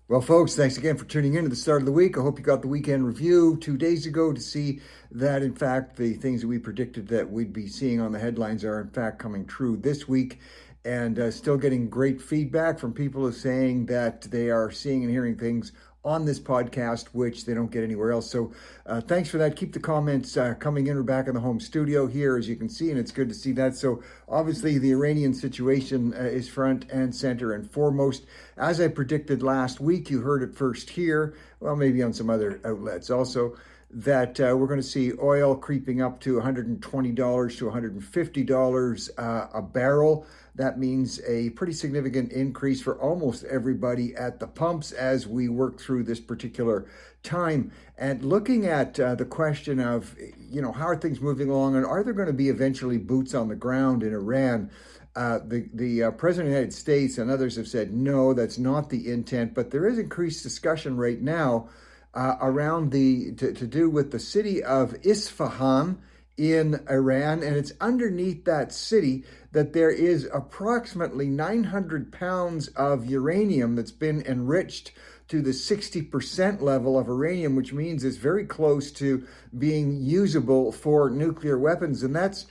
Well, folks, thanks again for tuning in to the start of the week. I hope you got the weekend review 2 days ago to see that, in fact, the things that we predicted that we'd be seeing on the headlines are, in fact, coming true this week. And still getting great feedback from people who are saying that they are seeing and hearing things on this podcast, which they don't get anywhere else. So thanks for that. Keep the comments coming in. We're back in the home studio here, as you can see, and it's good to see that. So obviously the Iranian situation is front and center and foremost. As I predicted last week, you heard it first here, well, maybe on some other outlets also, that we're going to see oil creeping up to $120 to $150 a barrel. That means a pretty significant increase for almost everybody at the pumps as we work through this particular time. And looking at the question of, how are things moving along, and are there going to be eventually boots on the ground in Iran? The President of the United States and others have said, no, that's not the intent, but there is increased discussion right now around to do with the city of Isfahan in Iran, and it's underneath that city that there is approximately 900 pounds of uranium that's been enriched to the 60% level of uranium, which means it's very close to being usable for nuclear weapons, and that's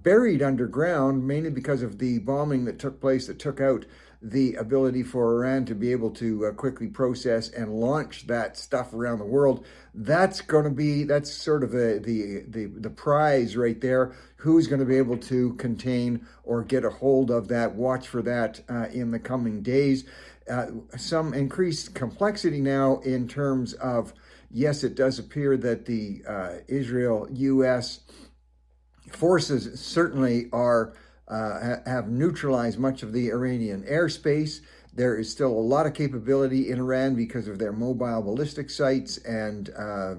buried underground, mainly because of the bombing that took place that took out the ability for Iran to be able to quickly process and launch that stuff around the world. That's sort of the prize right there. Who's going to be able to contain or get a hold of that? Watch for that in the coming days. Some increased complexity now in terms of, yes, it does appear that the Israel-U.S. forces certainly have neutralized much of the Iranian airspace. There is still a lot of capability in Iran because of their mobile ballistic sites and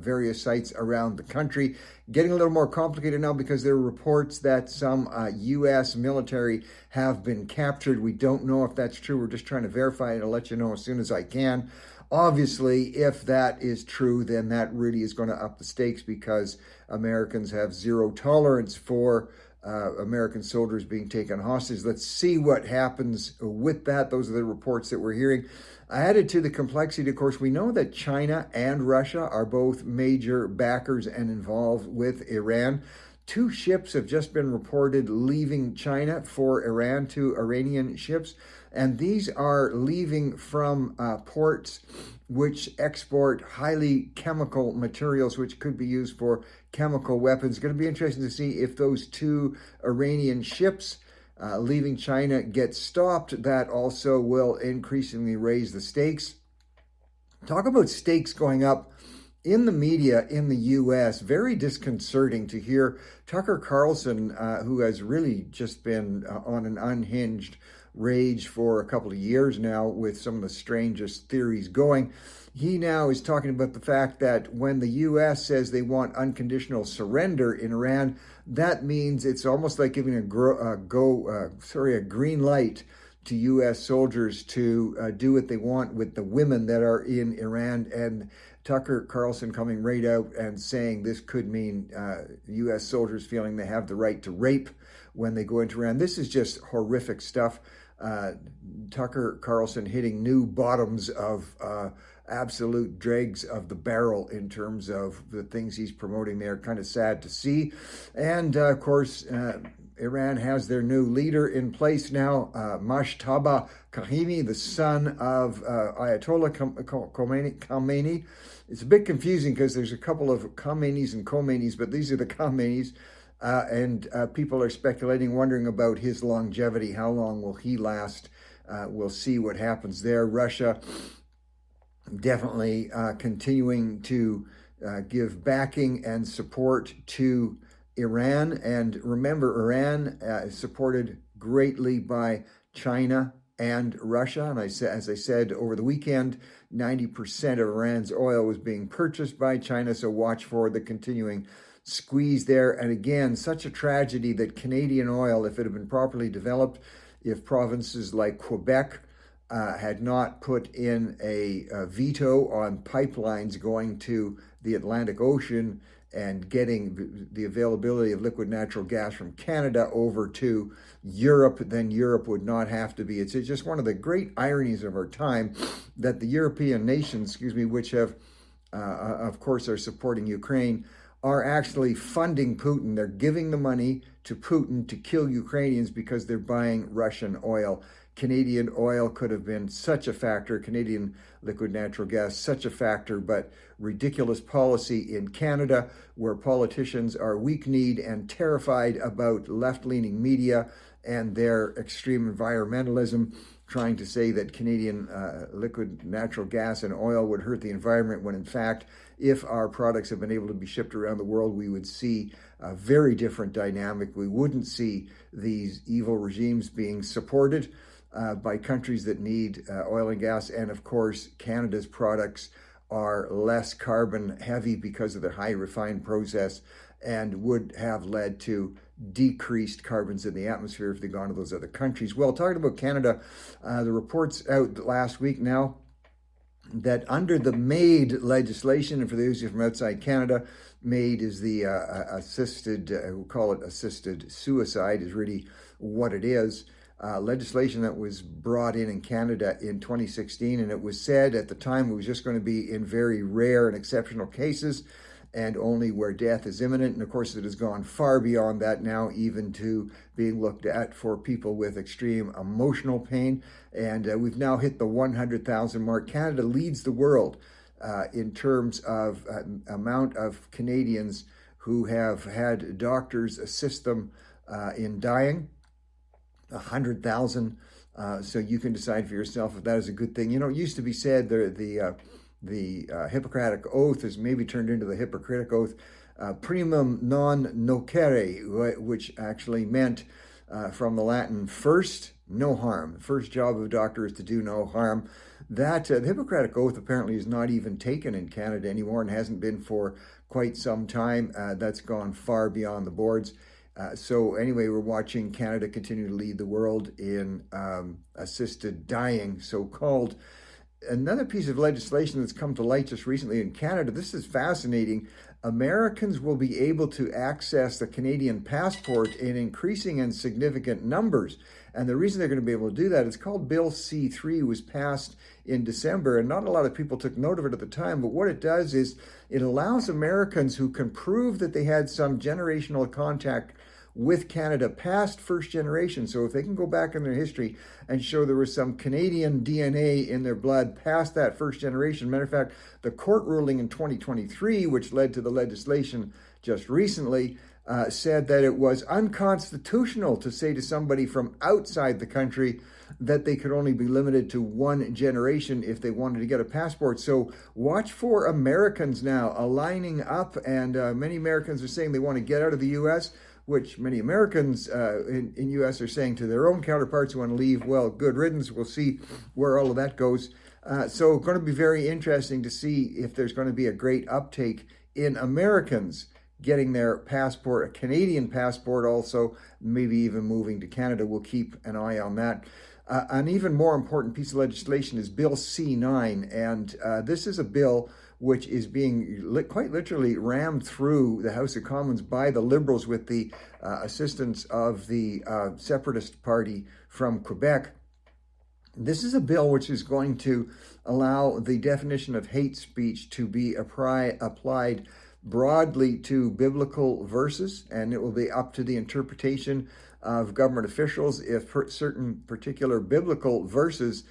various sites around the country. Getting a little more complicated now because there are reports that some U.S. military have been captured. We don't know if that's true. We're just trying to verify it. I'll let you know as soon as I can. Obviously, if that is true, then that really is going to up the stakes because Americans have zero tolerance for American soldiers being taken hostage. Let's see what happens with that. Those are the reports that we're hearing. Added to the complexity, of course, we know that China and Russia are both major backers and involved with Iran. 2 ships have just been reported leaving China for Iran, 2 Iranian ships, and these are leaving from ports which export highly chemical materials which could be used for chemical weapons. It's going to be interesting to see if those 2 Iranian ships leaving China get stopped. That also will increasingly raise the stakes. Talk about stakes going up in the media in the U.S., very disconcerting to hear Tucker Carlson, who has really just been on an unhinged rage for a couple of years now with some of the strangest theories going. He now is talking about the fact that when the U.S. says they want unconditional surrender in Iran, that means it's almost like giving a green light to U.S. soldiers to do what they want with the women that are in Iran. And Tucker Carlson coming right out and saying this could mean U.S. soldiers feeling they have the right to rape when they go into Iran. This is just horrific stuff. Tucker Carlson hitting new bottoms of absolute dregs of the barrel in terms of the things he's promoting there. Kind of sad to see. And of course, Iran has their new leader in place now, Mashtaba Kahimi, the son of Ayatollah Khamenei. It's a bit confusing because there's a couple of Khomeinis and Khomeinis, but these are the Khomeinis. And people are speculating, wondering about his longevity. How long will he last? We'll see what happens there. Russia definitely continuing to give backing and support to Iran. And remember, Iran is supported greatly by China and Russia. And as I said over the weekend, 90% of Iran's oil was being purchased by China. So watch for the continuing squeeze there. And again, such a tragedy that Canadian oil, if it had been properly developed, if provinces like Quebec had not put in a veto on pipelines going to the Atlantic Ocean and getting the availability of liquid natural gas from Canada over to Europe, then Europe would not have to be. It's just one of the great ironies of our time that the European nations, which have, of course, are supporting Ukraine, are actually funding Putin. They're giving the money to Putin to kill Ukrainians because they're buying Russian oil. Canadian oil could have been such a factor, Canadian liquid natural gas, such a factor, but ridiculous policy in Canada where politicians are weak-kneed and terrified about left-leaning media and their extreme environmentalism, trying to say that Canadian liquid natural gas and oil would hurt the environment, when in fact, if our products have been able to be shipped around the world, we would see a very different dynamic. We wouldn't see these evil regimes being supported by countries that need oil and gas. And of course, Canada's products are less carbon heavy because of their high refined process and would have led to decreased carbons in the atmosphere if they'd gone to those other countries. Well, talking about Canada, the report's out last week now that under the MAID legislation, and for those of you from outside Canada, MAID is the assisted, we'll call it assisted suicide, is really what it is. Legislation that was brought in Canada in 2016, and it was said at the time it was just going to be in very rare and exceptional cases and only where death is imminent. And of course, it has gone far beyond that now, even to being looked at for people with extreme emotional pain. And we've now hit the 100,000 mark. Canada leads the world in terms of amount of Canadians who have had doctors assist them in dying. 100,000. So you can decide for yourself if that is a good thing. You know, it used to be said the Hippocratic Oath is maybe turned into the Hippocratic Oath, primum non nocere, which actually meant from the Latin, first, no harm. The first job of a doctor is to do no harm. That the Hippocratic Oath apparently is not even taken in Canada anymore and hasn't been for quite some time. That's gone far beyond the boards. So anyway, we're watching Canada continue to lead the world in assisted dying, so-called. Another piece of legislation that's come to light just recently in Canada, this is fascinating. Americans will be able to access the Canadian passport in increasing and significant numbers. And the reason they're going to be able to do that, it's called Bill C-3, was passed in December, and not a lot of people took note of it at the time, but what it does is it allows Americans who can prove that they had some generational contact with Canada past first generation. So if they can go back in their history and show there was some Canadian DNA in their blood past that first generation. Matter of fact, the court ruling in 2023, which led to the legislation just recently, said that it was unconstitutional to say to somebody from outside the country that they could only be limited to one generation if they wanted to get a passport. So watch for Americans now aligning up, and many Americans are saying they want to get out of the U.S., which many Americans in U.S. are saying to their own counterparts who want to leave. Well, good riddance. We'll see where all of that goes. So going to be very interesting to see if there's going to be a great uptake in Americans getting their passport, a Canadian passport also, maybe even moving to Canada. We'll keep an eye on that. An even more important piece of legislation is Bill C-9, and this is a bill which is being quite literally rammed through the House of Commons by the Liberals with the assistance of the Separatist Party from Quebec. This is a bill which is going to allow the definition of hate speech to be applied broadly to biblical verses, and it will be up to the interpretation of government officials if certain particular biblical verses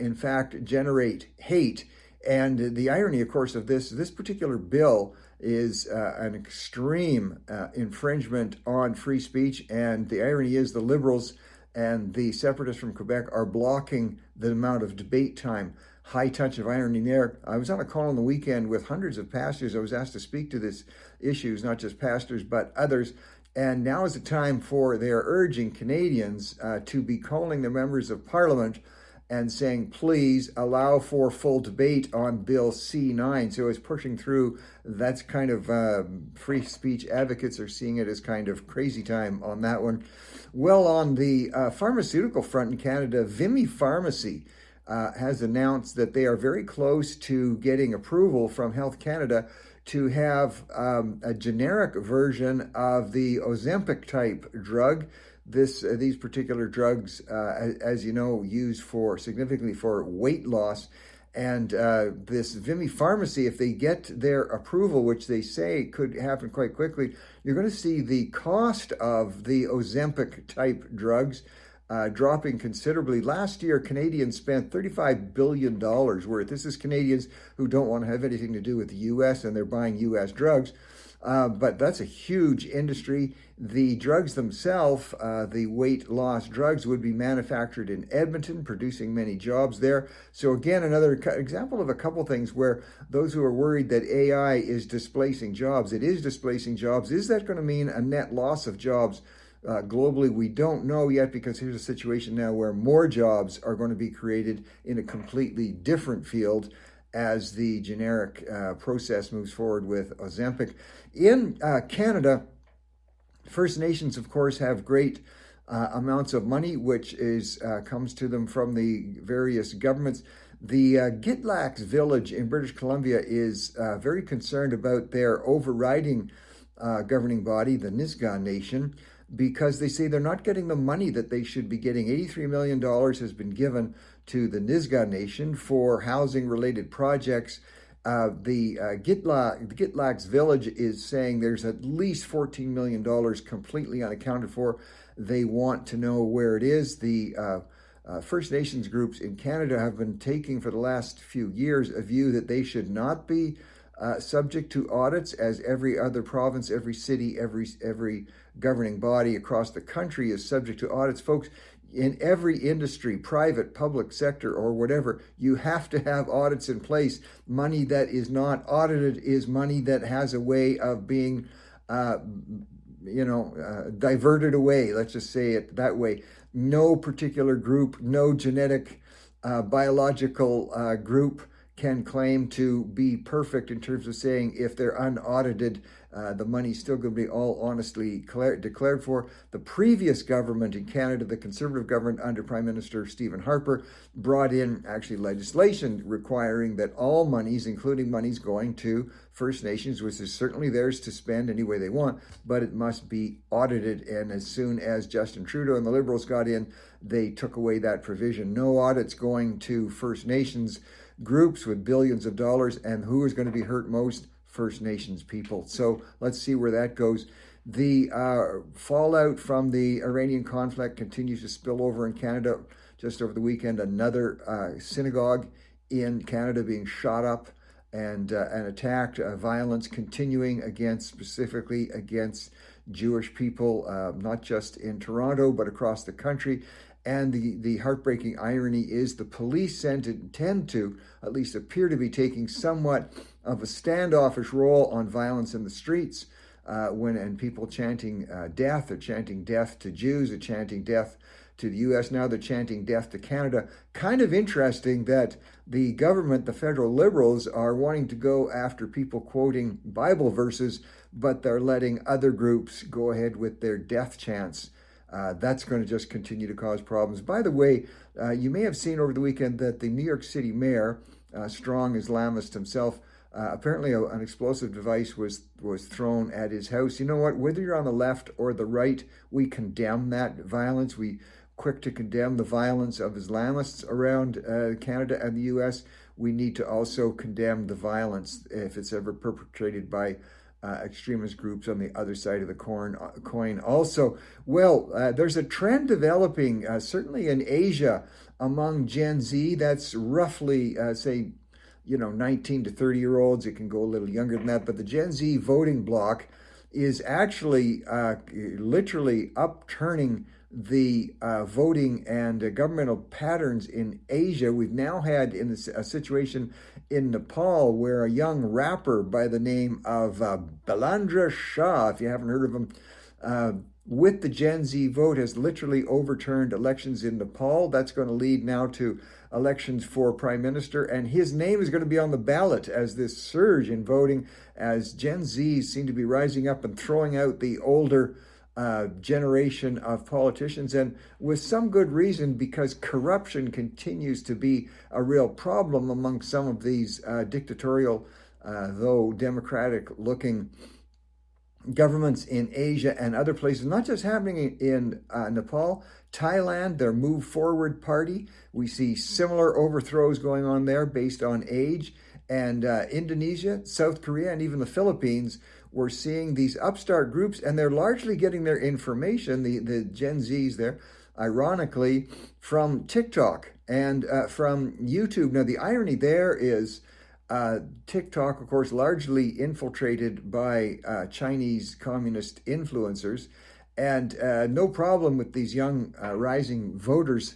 in fact generate hate. And the irony, of course, of this particular bill is an extreme infringement on free speech. And the irony is the Liberals and the Separatists from Quebec are blocking the amount of debate time. High touch of irony there. I was on a call on the weekend with hundreds of pastors. I was asked to speak to these issues, not just pastors, but others. And now is the time for, they are urging Canadians to be calling the members of Parliament and saying, please allow for full debate on Bill C-9. So it's pushing through. That's kind of free speech advocates are seeing it as kind of crazy time on that one. Well, on the pharmaceutical front in Canada, Vimy Pharmacy has announced that they are very close to getting approval from Health Canada to have a generic version of the Ozempic type drug. These particular drugs, as you know, used for significantly for weight loss. And this Vimy Pharmacy, if they get their approval, which they say could happen quite quickly, you're going to see the cost of the Ozempic type drugs dropping considerably. Last year, Canadians spent $35 billion worth. This is Canadians who don't want to have anything to do with the U.S. and they're buying U.S. drugs. But that's a huge industry. The drugs themselves, the weight loss drugs, would be manufactured in Edmonton, producing many jobs there. So again, another example of a couple things where those who are worried that AI is displacing jobs, it is displacing jobs. Is that going to mean a net loss of jobs globally? We don't know yet, because here's a situation now where more jobs are going to be created in a completely different field as the generic process moves forward with Ozempic. In Canada, First Nations, of course, have great amounts of money, which comes to them from the various governments. The Gitlax village in British Columbia is very concerned about their overriding governing body, the Nisga'a Nation, because they say they're not getting the money that they should be getting. $83 million has been given to the Nisga'a Nation for housing-related projects. The Gitlax village is saying there's at least $14 million completely unaccounted for. They want to know where it is. The First Nations groups in Canada have been taking for the last few years a view that they should not be subject to audits, as every other province, every city, every governing body across the country is subject to audits. Folks, in every industry, private, public sector, or whatever, you have to have audits in place. Money that is not audited is money that has a way of being, diverted away. Let's just say it that way. No particular group, no genetic, biological group can claim to be perfect in terms of saying if they're unaudited, the money's still going to be all honestly declared for. The previous government in Canada, the Conservative government under Prime Minister Stephen Harper, brought in actually legislation requiring that all monies, including monies going to First Nations, which is certainly theirs to spend any way they want, but it must be audited. And as soon as Justin Trudeau and the Liberals got in, they took away that provision. No audits going to First Nations groups with billions of dollars. And who is going to be hurt most? First Nations people. So let's see where that goes. The fallout from the Iranian conflict continues to spill over in Canada. Just over the weekend, another synagogue in Canada being shot up and attacked. Violence continuing specifically against Jewish people, not just in Toronto, but across the country. And the heartbreaking irony is the police tend to, at least appear to be, taking somewhat of a standoffish role on violence in the streets and people chanting death. They're chanting death to Jews, they're chanting death to the U.S. Now they're chanting death to Canada. Kind of interesting that the government, the federal Liberals, are wanting to go after people quoting Bible verses, but they're letting other groups go ahead with their death chants. That's going to just continue to cause problems. By the way, you may have seen over the weekend that the New York City mayor, strong Islamist himself, apparently an explosive device was thrown at his house. You know what? Whether you're on the left or the right, we condemn that violence. We quick to condemn the violence of Islamists around Canada and the U.S. We need to also condemn the violence if it's ever perpetrated by extremist groups on the other side of the coin also. Well, there's a trend developing, certainly in Asia, among Gen Z. That's roughly, 19 to 30-year-olds. It can go a little younger than that. But the Gen Z voting bloc is actually literally upturning the voting and governmental patterns in Asia. We've now had a situation in Nepal where a young rapper by the name of Balandra Shah, if you haven't heard of him, with the Gen Z vote has literally overturned elections in Nepal. That's going to lead now to elections for prime minister, and his name is going to be on the ballot as this surge in voting, as Gen Zs seem to be rising up and throwing out the older generation of politicians, and with some good reason, because corruption continues to be a real problem among some of these dictatorial though democratic-looking governments in Asia and other places, not just happening in Nepal, Thailand, their Move Forward Party. We see similar overthrows going on there based on age. And Indonesia, South Korea, and even the Philippines, we're seeing these upstart groups, and they're largely getting their information, the Gen Zs there, ironically, from TikTok and from YouTube. Now, the irony there is TikTok, of course, largely infiltrated by Chinese communist influencers, and no problem with these young rising voters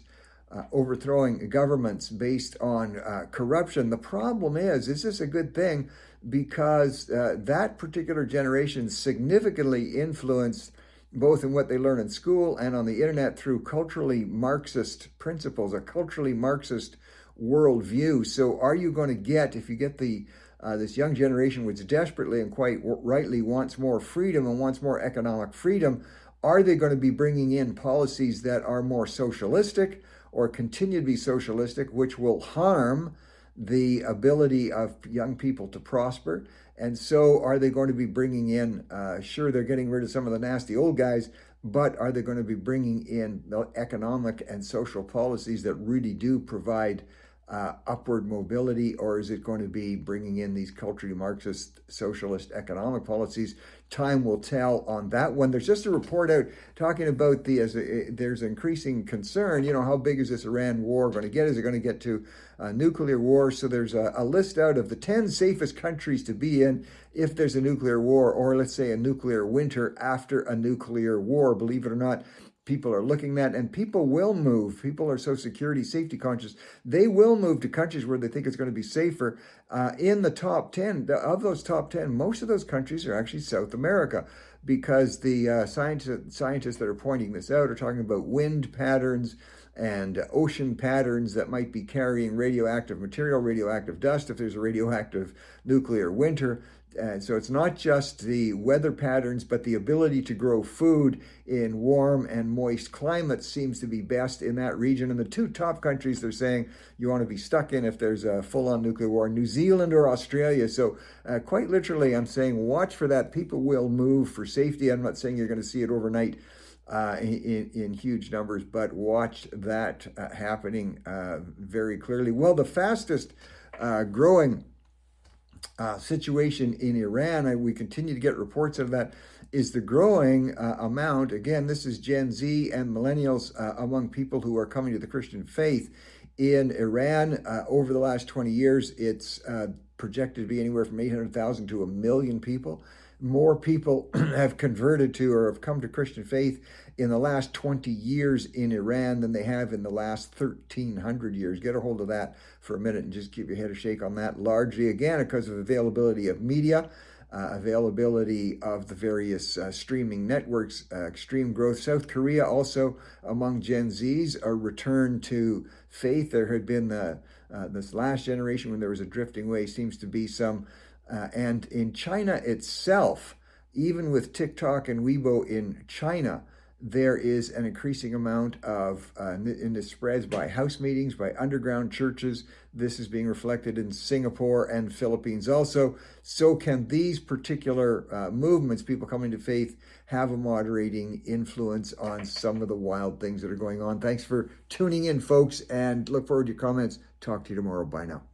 overthrowing governments based on corruption. The problem is this a good thing? Because that particular generation significantly influenced both in what they learn in school and on the internet through culturally Marxist principles, a culturally Marxist worldview. So are you going to get, if you get this young generation which desperately and quite rightly wants more freedom and wants more economic freedom, are they going to be bringing in policies that are more socialistic or continue to be socialistic, which will harm the ability of young people to prosper? And so are they going to be bringing in, sure, they're getting rid of some of the nasty old guys, but are they going to be bringing in the economic and social policies that really do provide upward mobility, or is it going to be bringing in these culturally Marxist socialist economic policies? Time will tell on that one. There's just a report out talking about there's increasing concern, how big is this Iran war going to get? Is it going to get to nuclear war? So there's a list out of the 10 safest countries to be in if there's a nuclear war, or let's say a nuclear winter after a nuclear war. Believe it or not, people are looking at, and people will move. People are so security, safety conscious. They will move to countries where they think it's going to be safer. In the top 10, of those top 10, most of those countries are actually South America, because the scientists that are pointing this out are talking about wind patterns and ocean patterns that might be carrying radioactive material, radioactive dust if there's a radioactive nuclear winter. And so it's not just the weather patterns, but the ability to grow food in warm and moist climates seems to be best in that region. And the two top countries they're saying you want to be stuck in if there's a full-on nuclear war, New Zealand or Australia. So quite literally, I'm saying watch for that. People will move for safety. I'm not saying you're going to see it overnight in huge numbers, but watch that happening very clearly. Well, the fastest growing situation in Iran, we continue to get reports of that, is the growing amount, again, this is Gen Z and millennials among people who are coming to the Christian faith in Iran. Over the last 20 years, it's projected to be anywhere from 800,000 to 1 million people. More people have converted to or have come to Christian faith in the last 20 years in Iran than they have in the last 1,300 years. Get a hold of that for a minute and just keep your head a shake on that. Largely, again, because of availability of media, availability of the various streaming networks, extreme growth. South Korea also among Gen Zs, a return to faith. There had been this last generation when there was a drifting away, seems to be some. And in China itself, even with TikTok and Weibo in China, there is an increasing amount of, and this spreads by house meetings, by underground churches. This is being reflected in Singapore and Philippines also. So can these particular movements, people coming to faith, have a moderating influence on some of the wild things that are going on? Thanks for tuning in, folks, and look forward to your comments. Talk to you tomorrow. Bye now.